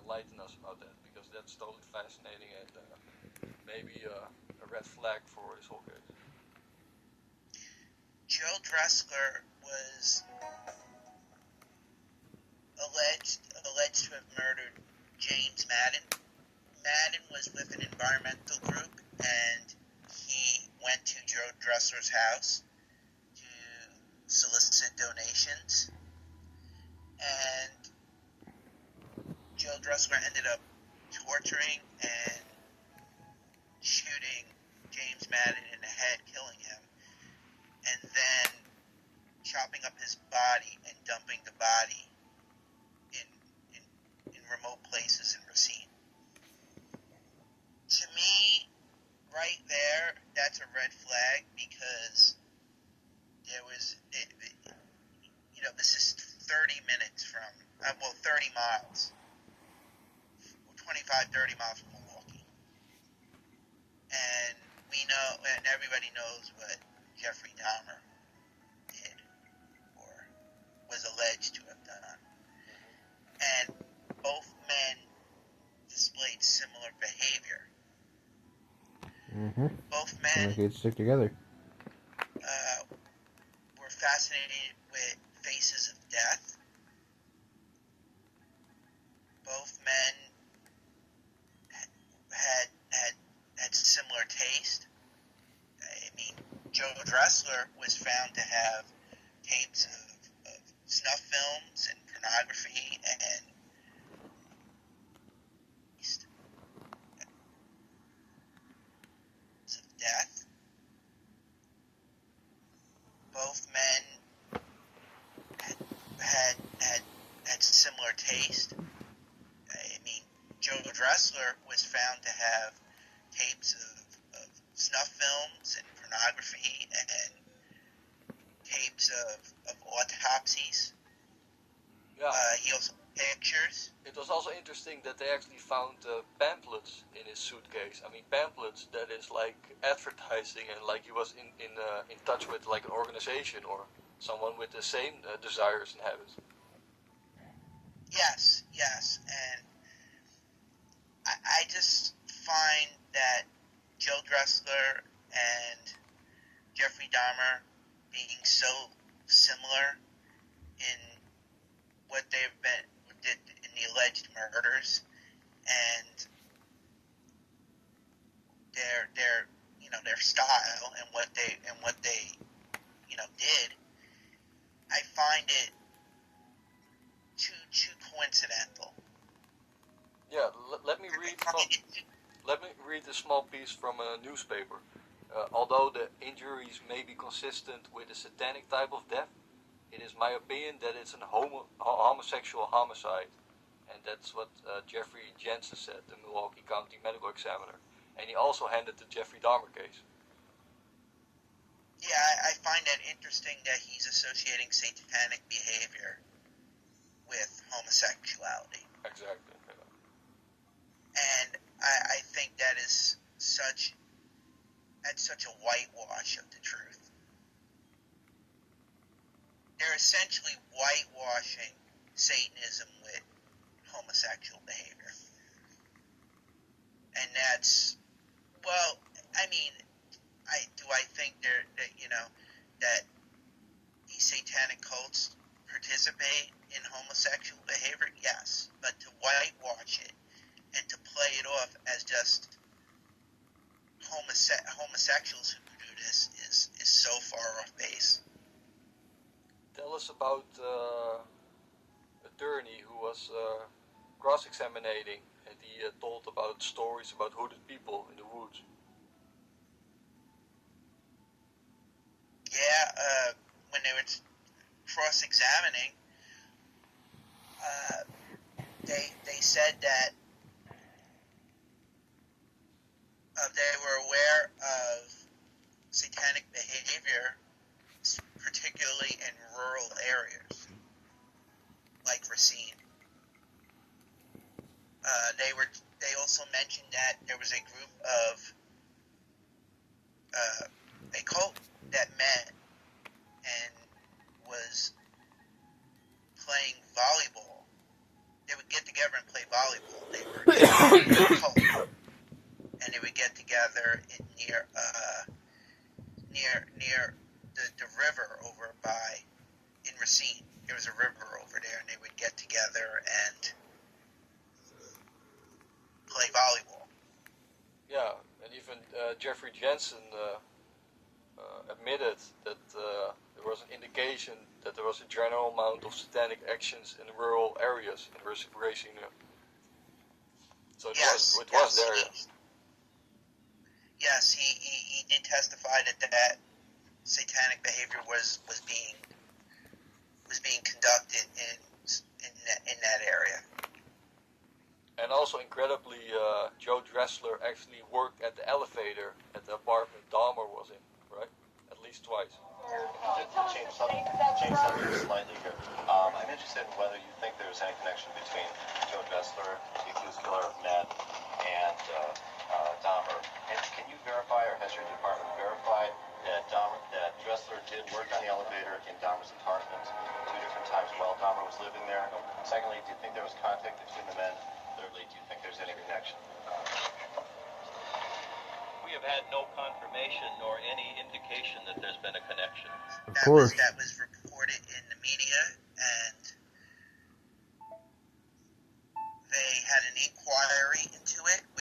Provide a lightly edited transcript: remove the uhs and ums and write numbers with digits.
enlighten us about that, because that's totally fascinating and maybe a red flag for this whole case. Joe Dressler was alleged to have murdered James Madden. Madden was with an environmental group, and he went to Joe Dressler's house to solicit donations, and Joe Dressler ended up torturing and shooting James Madden in the head, killing him, and then chopping up his body and dumping the body in remote places in Racine. To me, right there, that's a red flag, because there was, this is 30 minutes from, 30 miles, 25, 30 miles from Milwaukee. And we know, and everybody knows what Jeffrey Dahmer did, or was alleged to have done. And both men displayed similar behavior. Both men could stick together. Were fascinated with faces of death. Both men had similar taste. I mean, Joe Dressler was found to have tapes of snuff films and pornography and of death. Both men had similar taste. I mean, Joe Dressler was found to have tapes of snuff films and pornography and tapes of autopsies. Yeah. He also pictures. It was also interesting that they actually found pamphlets in his suitcase. I mean, pamphlets that is like advertising, and like he was in touch with like an organization or someone with the same desires and habits. Yes, and I just find that Joe Dressler and Jeffrey Dahmer being so similar in what did in the alleged murders, and their style and what they did, I find it too coincidental. Yeah, let me read a small piece from a newspaper. Although the injuries may be consistent with a satanic type of death, it is my opinion that it's a homosexual homicide. And that's what Jeffrey Jensen said, the Milwaukee County Medical Examiner. And he also handled the Jeffrey Dahmer case. Yeah, I find that interesting that he's associating satanic behavior with homosexuality. Exactly. Yeah. And I think that is such a whitewash of the truth. They're essentially whitewashing Satanism with homosexual behavior. And that's, well, I mean, I think that these satanic cults participate in homosexual behavior? Yes. But to whitewash it and to play it off as just homosexuals who do this is so far off base. Tell us about attorney who was cross-examining, and he told about stories about hooded people in the woods. Yeah, when they were cross-examining, they said that they were aware of satanic behavior, particularly in rural areas, like Racine. They also mentioned that there was a group of a cult that met and was playing volleyball. They would get together and play volleyball cult, and they would get together near the river over by in Racine. There was a river over there, and they would get together and play volleyball. Yeah, and even Jeffrey Jensen admitted that there was an indication that there was a general amount of satanic actions in rural areas in racing. So it was there. Yes, he did testify that satanic behavior was being conducted in that area. And also, incredibly, Joe Dressler actually worked at the elevator at the apartment Dahmer was in, right? At least twice. Just to change subject slightly here, I'm interested in whether you think there's any connection between Joe Dressler, the accused killer of men, and Dahmer. And can you verify, or has your department verified, that Dressler did work on the elevator in Dahmer's apartment 2 different times while Dahmer was living there? Secondly, do you think there was contact between the men? Thirdly, do you think there's any connection? We have had no confirmation nor any indication that there's been a connection. Of course. That